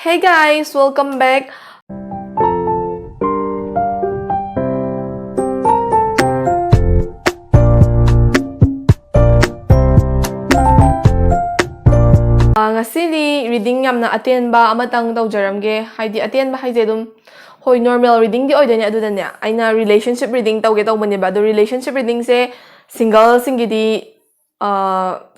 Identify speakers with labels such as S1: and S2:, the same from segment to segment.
S1: Hey guys, welcome back. Ngasili reading yamna atenba amatang tawjaramge haidi atenba haije dum hoi normal reading di oidane adudane aina relationship reading tawge tawbane ba do relationship reading se single singidi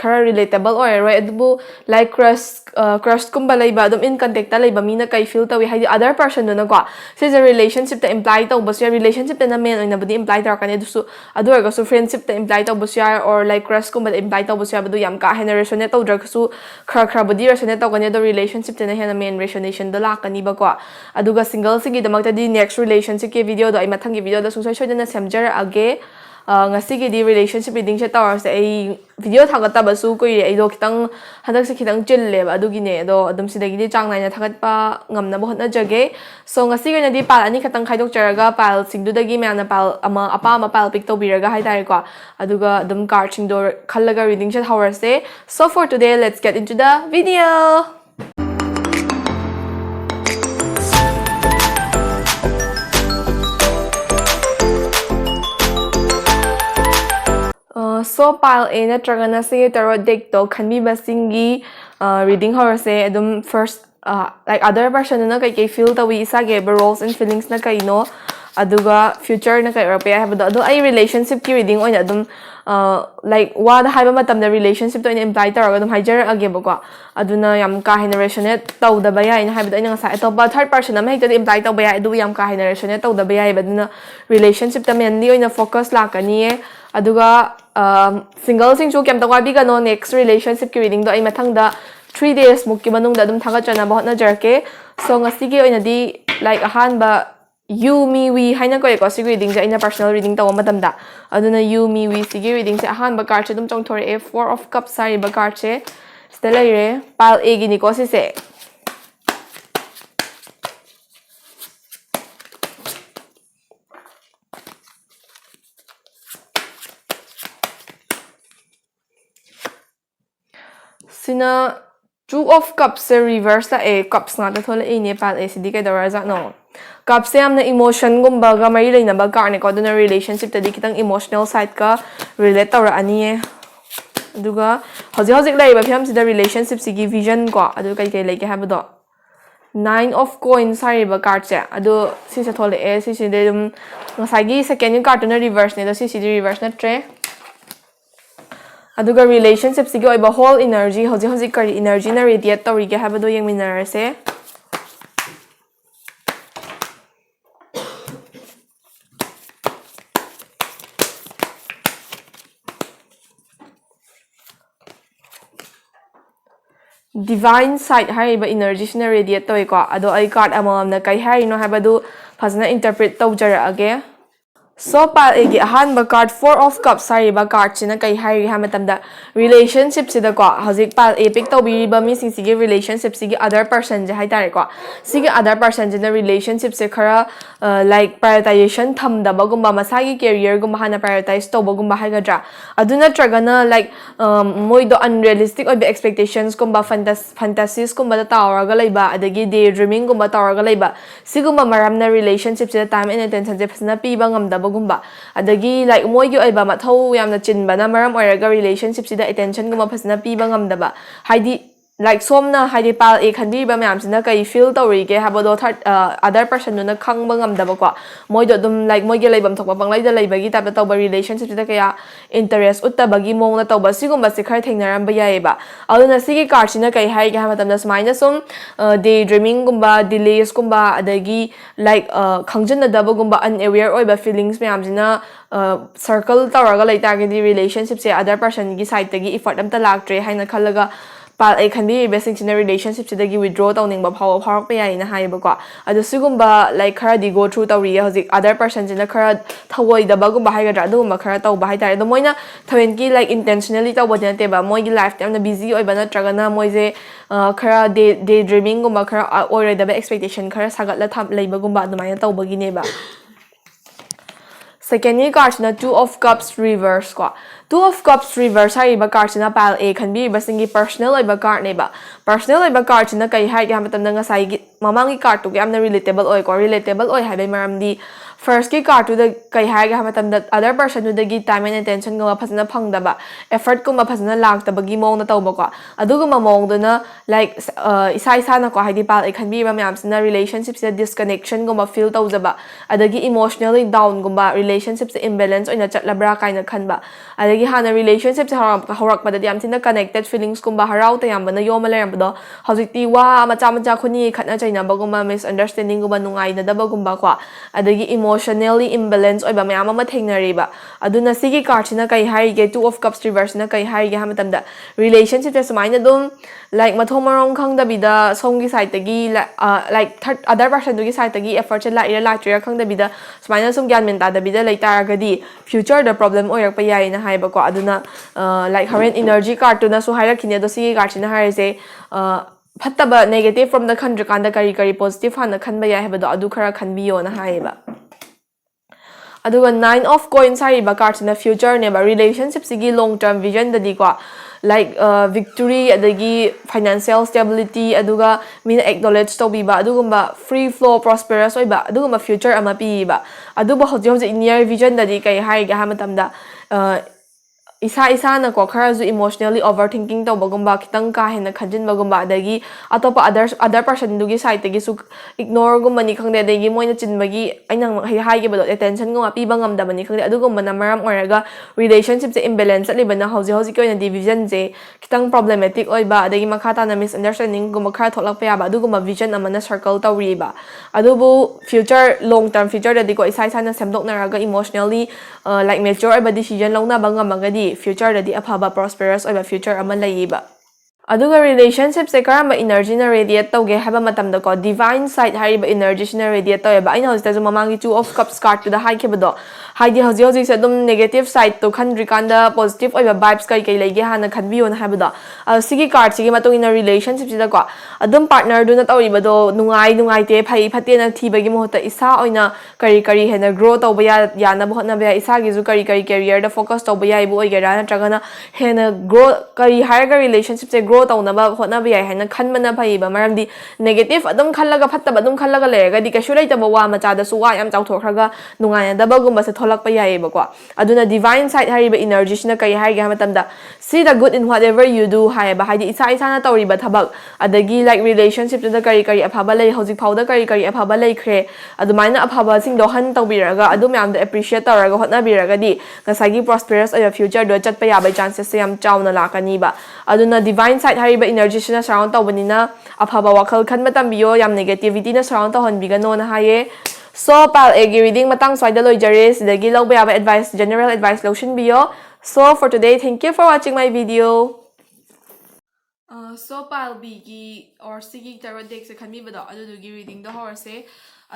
S1: khara relatable oiroi adubu like crush kumba leiba adum in contact ta leiba mina kai feel tawi haidi other person do na ko se a relationship ta imply tawbas ya relationship ta na main oina budi imply tar kane dusu adu ga su friendship ta imply tawbas ya or like crush kumba imply tawbas ya badu yam ka hena resonate tawdra su khara budi resonate tawgane do relationship ta na hena main resonation da lakani ba ko aduga single sigi damakta di next relationship ke video do ai mathang ge video da sungsoi soidana semjar age ngasigi relationship reading se tawar se ai video thagata basu koi ai do kitang hadak se kitang chille ba adugi ne do adum sidagi di chang naina thagat pa ngamna bo hotna jage so ngasigi na di pal ani khatang khaidok charaga pal singdu dagi mana pal ama apa ama pal pick to biraga hai tare ko aduga adum card sing do khallaga reading se thawar se so for today let's get into the video. So pile A na tragana se tarot deck to khanbi basingi reading horse adum first like other person na kai feel tawi isa ge roles and feelings na kai no aduga future na kai europe have do ai relationship ki reading oina adum like wa da haiba matam da relationship to imply tar adum haijar age ba ko aduna yam ka resonate taw da ba ya ina haiba ina sa to ba third person na hekta imply taw ba ya adu yam ka resonate taw da ba ya baduna relationship ta mainly oina focus la kani e aduga single sing chu kem tawai bi ga no next relationship ki reading do ai mathang da 3 days muk ki manung da dum thaga chana bahot na jarke so ngasi gi oina di like ahan ba you me we haina ko sig reading ja ina personal reading taw matam da aduna you me we sig reading se ahan ba card che dum chong thore a 4 of cups sari ba card che stela ire pal a gi ni ko se Sina 2 of cups se reverse la a cups nga ta thola a nepal a sidi kai dawar za no cups se amna emotion gumba ga mai leina ba ka ne ko duna relationship ta di kitang emotional side ka relate tawra ani e aduga hoji lai ba phiam sida relationship sigi vision ko adu kai kai leke ha do 9 of coins sari ba card che adu si se thola a si de dum ngasai gi second card na reverse ne do si di reverse na tre aduga relationship sigi oiba whole energy hoji kari energy na radiate tawri ge habado yang minar se divine side hariba energy sina radiate toy ko ado ai card amam na kai hari no habado phazna interpret tawjara age so pal egi ahan ba card 4 of cups sari ba card china kai hari ha matam da relationship sida ko hojik pal epic to bi ba mi sing sigi relationship sigi other person je hai tare ko sigi other person je na relationship se khara like prioritization tham da ba gumba masagi career gumba hana prioritize to ba gumba hai gadra aduna tragana like moi do unrealistic oibe expectations gumba fantasies gumba da tawraga leiba adagi daydreaming gumba tawraga leiba sigumba maram na relationship se time and attention je phasna pi ba ngam da gumba adagi like moi gi oiba mathau yamna chinba na maram oiraga relationship sida attention guma phasna piba ngamdaba haidi like somna haidi pal e khanbi ba mayam sina kai feel tawri ge habado third other person na khangba ngamdaba ko moi do dum like moi ge leibam thokba banglai da leibagi ta ba tawba relationship sida kaya interest uttabagi mong na tawba sigumba se khar thengnaram ba yaiba aduna sigi card sina kai hai ge hamatam da smaina sum daydreaming gumba delays gumba adagi like khangjana daba gumba unaware oiba feelings mayam sina circle tawraga laitagi di relationship se other person gi side tagi effort amta laktre haina khallaga pal ai khanbi basic sina relationship sidagi withdraw tawning ba phaw pharak pa yai na hai ba ko adu sigumba like khara di go through tawri hojik other person sina khara thawoi da ba gumba hai gadra du ma khara taw ba hai tare do moina thoen ki like intentionally taw ba te ba moi gi life time na busy oi ba na tragana moi je khara daydreaming gumba khara oi da ba expectation khara sagat la tham lei ba gumba du mai taw ba gi ne ba second card na 2 of cups reverse ko Two of Cups reverse hariba card sina pile A khanbiriba singi personal oiba card neba personal oiba card sina kai haige ha matamda ngasai gi mamangi card tu yamna relatable oi ko relatable oi haibai maramdi first ki card tu da kai haige ha matamda other person tu dagi time and attention guma phasana phangdaba effort kuma phasana lagtabagi mong na tawba ko aduguma mong duna like isa na ko haidi pile A khanbiriba mayam sina relationship sina disconnection guma feel tawjaba adagi emotionally down guma relationship se imbalance oina chatlabra kaina khanba adagi hana relationship se horak pada yam thina connected feelings kumba harau ta yam bana yoma layam bado hojikti wa macha macha khuni khatna chaina baguma misunderstanding guma nungai na daba gumba kwa adagi emotionally imbalance oiba mayam ama thengnari ba aduna sigi card sina kai hari ge two of cups reverse na kai hari ge hamatamda relationship se sumaina dum like mathomorong khangda bida songi side tagi like third other person gi side tagi effort se la ira la tira khangda bida sumaina sum gyan men ta da bida laita gadi future the problem oyak pa yai na haiba ko aduna like current energy card to na su haira khine do si card sina haire se phattaba negative from the khandra kanda kari kari positive hana khanba yai haiba do adu khara khanbiyo na haiba aduga nine of coins hariba card sina future ne ba relationship sigi long term vision da di ko like victory adagi financial stability aduga mina acknowledge to biba adugumba free flow prosperous oiba adugumba future ama pi ba aduba hoji hoji near vision da di kai hai ga hamatamda isa na ko khara ju emotionally overthinking to bagumba kitang ka hena khanjin bagumba adagi atopa other person dugi side tagi su ignore gumba ni khangde adagi moina chinbagi ainang hai ge bado attention gumba pi bangam da bani khangde adugumba na maram oraga relationship se imbalance ali bana hoji hoji ko na division je kitang problematic oiba adagi makhata na misunderstanding gumba khara tholak pa ya ba adugumba vision amana circle tawri ba adubu future long term future da di ko isa na semdok na raga emotionally like mature oiba decision longna bangam magadi future da di aphaba prosperous oiba future ama laiba aduga relationship se karamba energy na radiate tawge haba matamda ko divine side hariba energy sina radiate taweba aina hojita ju mamangi two of cups card to da hai khebado haidi hoji hoji se dum negative side to khandri kanda positive oiba vibes kai kai lege hana khanbiyo na habado sigi card sigi matung ina relationship sida ko adum partner du na tawibado nungai te phai phate na thibagi mohota isa oina kari kari hena grow tawba ya na bahot na ba isa gi ju kari career da focus tawba ya ibu oigera na tragana hena grow kari higher relationship se grow tawna hotna ba yai haina khanmana phaiba maramdi negative adum khallaga phatta adum khallaga lerega di kashu laita ba wa macha da su wa yam chawthokraga nungai da bagumba se tholak pa yai ba ko aduna divine side hariba energy sina kai hai ga matamda see the good in whatever you do hai ba haidi isa na tawri ba thabak adagi like relationship da kari aphaba lei hojik phauda kari aphaba lei khre adumaina aphaba sing do han tawbiraga adum yam da appreciate tawraga hotna biraga di ngasagi prosperous oya future do chat pa ya ba chances se yam chawna lakani ba aduna divine side hariba energy sina surround tawbanina aphaba wakhal khan matam biyo yam negativity na surround tawhan bigano na haye so pal egi reading matang swaida loijare sidagi lawba yaba advice general advice lotion biyo so for today thank you for watching my video so pal bigi or sigi tarot deck se khanmi bado adugi reading do horse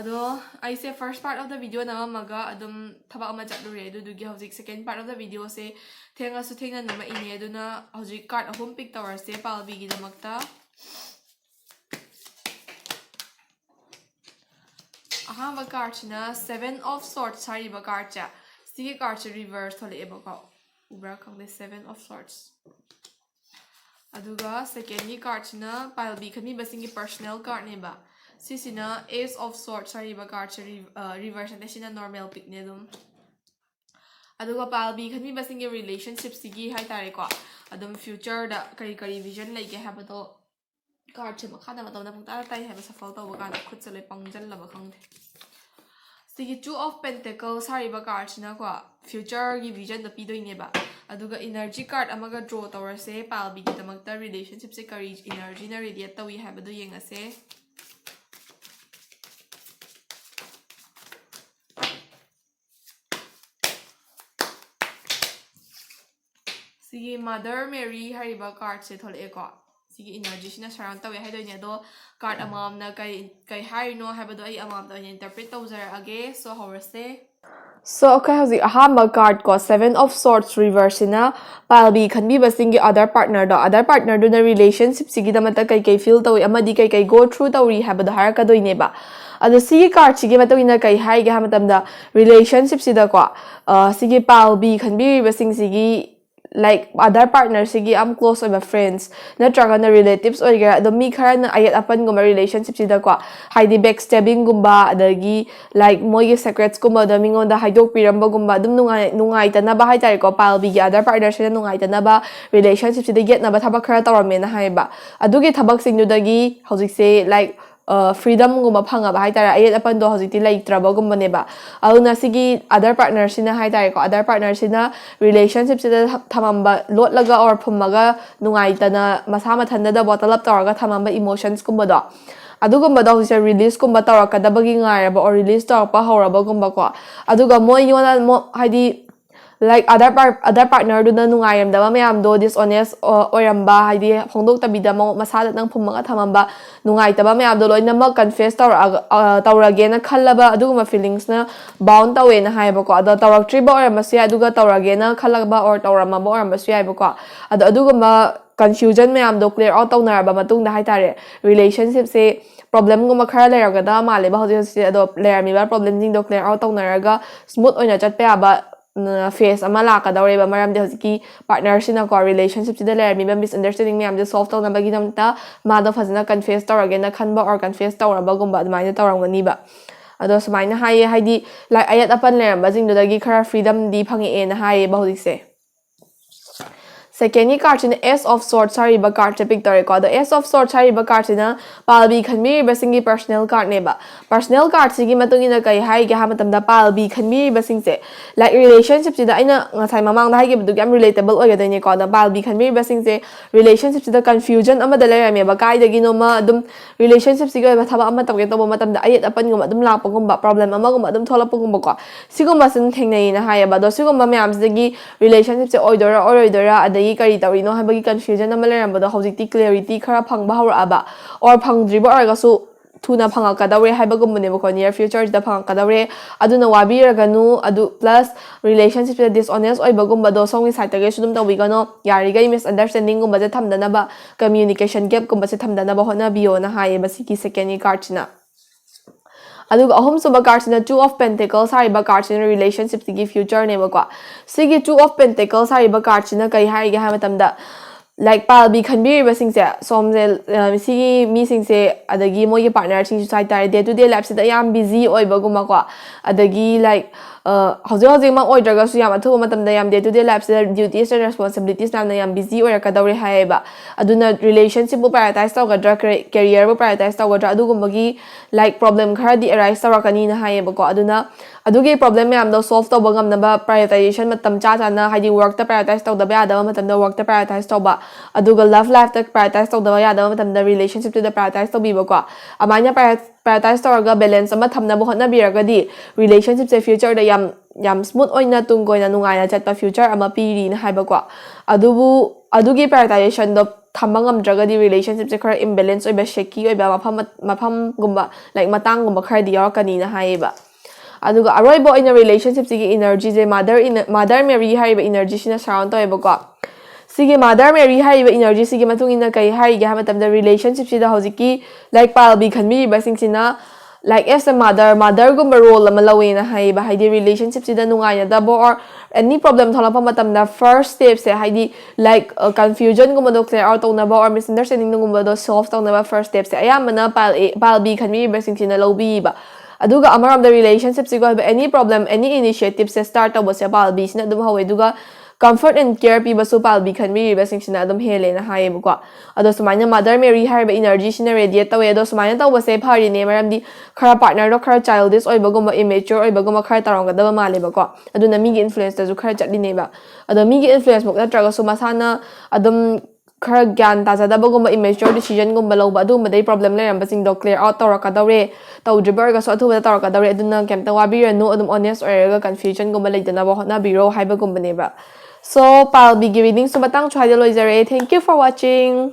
S1: ado I say first part of the video na maga adum thaba ama chatlure adugi hojik second part of the video se thenga su thengna nama ine aduna hojik card ahum pick tower se pal bigi damakta ahamba card na 7 of swords sari ba card cha sigi card se reverse thole eba ko ubra khang the 7 of swords aduga second ni card na pile b khami basingi personal card ne ba sisina ace of swords sari ba card se reverse ante sina normal pick ne dum aduga pile b khami basingi relationship sigi hai tare ko adum future da kari vision like habado card se makha da matawna pungta tai haba safal taw ba kana khut se loi pangjal laba khangde sigi two of pentacles hariba card sina ko future gi vision da pidoi ne ba aduga energy card amaga draw tawrase pal bi gi damakta relationship se kari energy na radiate tawi habado yengase sigi mother mary hariba card se thole ko sigi energy sina surround tawi haidoi ne do card amam na kai haino habado ai amam da interpret tawzar age so horse so okay how's ahamba card ko 7 of swords reverse na palbi khanbi basingi other partner do na relationship sigi da mata kai feel tawi amadi kai go through tawi habado har ka doine ba ado sigi card sigi mata ina kai hai ga matam da relationship sida ko sigi palbi khanbi basing sigi like other partner sigi am close oiba friends natragana relatives oigera ado mi kharana ayat apan gumba relationship sida ko haidi backstabbing gumba adagi like moigi secrets gumba da mingonda haidok piramba gumba dum nungai tana ba haitare ko palbi gi other partner sida nungai tana ba relationship sida get na ba thabak khara tawrame na haiba adugi thabak singdudagi hojik se like freedom gumba phanga ba haitare ayat apan do hojikti like traba gumba neba aduna sigi other partner sina haitare ko other partner sina relationship sida thamamba lotlaga or phumaga nungai tana masa mathanda da bottle up tawraga thamamba emotions gumba do adugumba da hojise release gumba tawrakadabagi ngairaba or release tawrapa hawraba gumba ko aduga moi yona haidi like other partner do na nungayam da mayam do dishonest oiramba haidi phongdok tabida masada nang phumanga thamamba nungai taba mayam do loina ma confess tawrage na khallaba aduguma feelings na bound tawe na haiba ko ado tawrak ba oiramasu aduga tawrage na khallaba or tawrama ba oiramasu haiba ko ado aduguma confusion mayam do clear out tawnaraba matung da haitare relationship se problem guma khara leragada male ba hoje ado lerami ba problem jing do clear out tawnaraga smooth oina chatpe aba face ama lakadawreba maramdi hojiki partner sina ko relationship sida lerami ba misunderstanding me am de solve tawna bagi namta ma do fazna confess tawrage na khanba or confess tawraba gumba admaina tawrangani ba ado sumaina haye haidi like ayat apan leramba jing do dagi khara freedom di phangi e na haye ba hojikse second card in S of Swords hariba card pick tare ko the S of Swords hariba card na palbi khanmi basingi personal card neba personal card sigi matungina kai hai ge hamatamda palbi khanmi basing se like relationship sida aina ngasai mamang da hai ge du yam relatable oiga ne ko da palbi khanmi basing se relationship sida confusion ama da lera me ba kai da gi no ma dum relationship siga ba thaba ama tabge to matamda ayat apan gum dum lakpa gum ba problem ama gum dum tholapa gum ko sigum sin thengnai na hai ba do sigum ma am sigi relationship se oidora kari tawrino habagi confusion ama lerambado hojikti clarity khara phangba hawraba or phangdriba orgasu thuna phangakadawre haibagumne ko near future da phangakadawre aduna wabiraganu adu plus relationship with dishonest oibagumba do songi side ge sudum tawigano yarigai misunderstanding gumba je thamdana ba communication gap gumba se thamdana ba hona biyo na haye basiki second card china aduga ahum suba card na two of pentacles hariba card in relationship sigi future ne ba ko sigi two of pentacles hariba card na kai hai ge ha matamda like palbi khanbi ba singse somje sigi mi singse adagi moi partner sing side tare day to day life se da yam busy oi ba guma ko adagi like hoje ma oi draga su yam athu matamda yam day to day life se duties and responsibilities na yam busy oi ka dawre hai ba aduna relationship bu prioritize taw ga career bu prioritize taw ga adu gumagi like problem khara di arise tawrakani na hai ba ko aduna adugi problem yam do solve taw bangam na ba prioritization matam cha na haidi work ta prioritize taw da ba da matam da work ta prioritize taw ba aduga love life ta prioritize taw da ya da matam da relationship to the prioritize taw bi ba ko amanya prioritize taw ga balance ama thamna bo hotna biraga di relationship se future da yam smooth oina tung goina nungai na chat pa future ama piri na hai ba ko adugi prioritization do thamangam draga di relationship se khara imbalance oi ba shaky oi ba mafam gumba like matang gumba khara di yakani na hai ba aduga aroibo in a relationship sigi energy je mother Mary hariba energy sina surround to eba ko sigi mother Mary hariba energy sigi matung ina kai hari ga matam the relationship sida hojiki like palbi khanmi ba sing sina like as a mother gumba role ama lawe na hai ba haidi relationship sida nungai na dabo or any problem thola pa matam na first step se haidi like confusion gumba do clear out na ba or misunderstanding gumba do solve na ba first step se ayamana palbi khanmi ba sing sina lobi ba aduga amaram the relationship sigo any problem any initiative se start abo se palbi sina dum hawe duga comfort and care pi basu palbi khan mi ba sing sina dum hele na haye ko ado sumaina mother Mary har ba energy sina radiate tawe ado sumaina taw se phari ne maram di khara partner do khara childish oi baguma immature oi baguma khara tarong ga da male ba ko aduna mi gi influence ta ju khara chatli ne ba ado mi gi influence mok na traga sumasana adum khara gyan ta jada baguma immature decision gumba lo ba adum dai problem le ram ba sing do clear out tor ka dawre taw driver ga so athu ba tor ka dawre aduna kem ta wa bi no adum honest or ga confusion gumba le dana ba na biro hai ba gumba ne ba so I'll be giving sumatang try the loizare. Thank you for watching.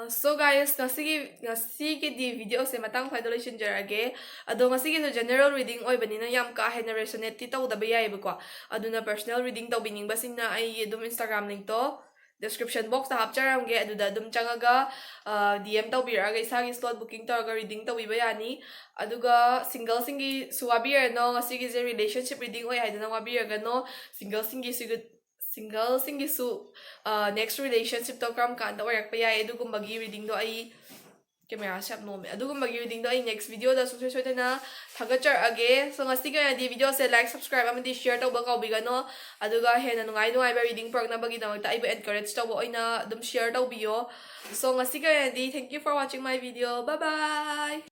S1: So guys, ngasi di video se matang phai dolo shin jarage ado ngasi so general reading oi bani na yam ka hena resonate ti taw da ba yai ba ko aduna personal reading taw bining basing na ai dum Instagram link to description box ta hapcharam ge aduda dum changaga DM taw biraga isagi slot booking taw ga reading taw biba yani aduga single singi suwabir no ngasi ge relationship reading oi haidana wabiraga no single singi ꯁꯤꯡꯒꯜꯁꯤꯡꯒꯤꯁꯨ ꯅꯦꯛꯁ ꯔꯤꯂꯦꯁꯟꯁꯤꯞꯇꯣ ꯀꯔꯝ ꯀꯥꯟꯗ ꯑꯣꯏꯔꯛꯄ ꯌꯥꯏ ꯑꯗꯨꯒꯨꯝꯕꯒꯤ ꯔꯤꯗꯤꯡꯗꯣ ꯑꯩ ꯀꯦꯃꯦꯔꯥꯁꯦ ꯌꯥꯝ ꯅꯣꯝꯃꯦ ꯑꯗꯨꯒꯨꯝꯕꯒꯤ ꯔꯤꯗꯤꯡꯗꯣ ꯑꯩ ꯅꯦꯛꯁ ꯚꯤꯗꯤꯑꯣꯗ ꯁꯨꯡꯁꯣꯏ ꯁꯣꯏꯗꯅ ꯊꯥꯒꯠꯆꯔꯛꯑꯒꯦ ꯁꯣ ꯉꯁꯤꯒꯤ ꯑꯣꯏꯅꯗꯤ ꯚꯤꯗꯤꯑꯣꯁꯦ ꯂꯥꯏꯛ ꯁꯕꯁꯀ꯭ꯔꯥꯏꯕ ꯑꯃꯗꯤ ꯁꯤꯌꯔ ꯇꯧꯕ ꯀꯥꯎꯕꯤꯒꯅꯣ ꯑꯗꯨꯒ ꯍꯦꯟꯅ ꯅꯨꯡꯉꯥꯏꯕ ꯔꯤꯗꯤꯡ ꯄꯨꯔꯛꯅꯕꯒꯤꯗꯃꯛꯇ ꯑꯩꯕꯨ ꯑꯦꯟꯀꯔꯦꯖ ꯇꯧꯕ ꯑꯣꯏꯅ ꯑꯗꯨꯝ ꯁꯤꯌꯔ ꯇꯧꯕꯤꯌꯣ ꯁꯣ ꯉꯁꯤꯒꯤ ꯑꯣꯏꯅꯗꯤ thank you for watching my video bye by